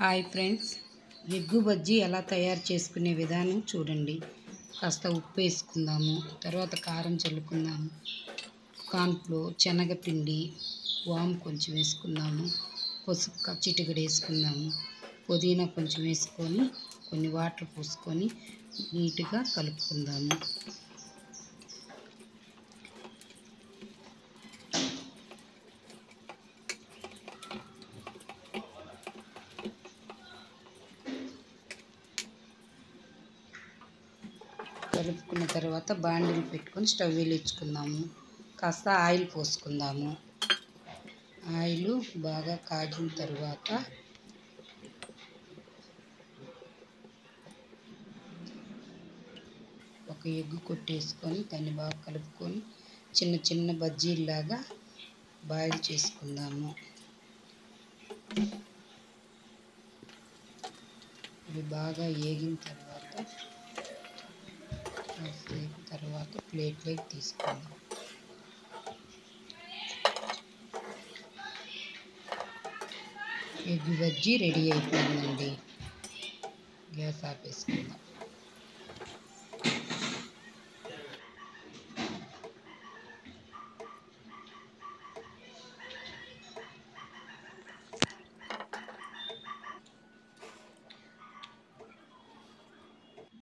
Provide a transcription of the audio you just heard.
Hi friends, egg bajji ఎలా తయారు చేసుకునే విధానం చూడండి. కాస్త ఉప్పు వేసుకుందాము, తర్వాత కారం చల్లుకుందాము, కార్న్ఫ్లోర్, శనగపిండి, వాము కొంచెం వేసుకుందాము, పసుపు చిటికెడు వేసుకుందాము, పుదీనా కొంచెం వేసుకొని కొన్ని వాటర్ పోసుకొని నీట్గా కలుపుకుందాము. కలుపుకున్న తర్వాత బాండిల్ పెట్టుకొని స్టవ్ వెలిగించుకుందాము. కాస్త ఆయిల్ పోసుకుందాము. ఆయిల్ బాగా కాగిన తర్వాత ఒక ఎగ్గు కొట్టేసుకొని దాన్ని బాగా కలుపుకొని చిన్న చిన్న బజ్జీల్లాగా బాయిల్ చేసుకుందాము. ఇవి బాగా వేగిన తర్వాత ప్లేట్లోకి తీసుకుందాం. ఎగ్ బజ్జీ రెడీ అయిపోయిందండి. గ్యాస్ ఆపేసుకుందాం.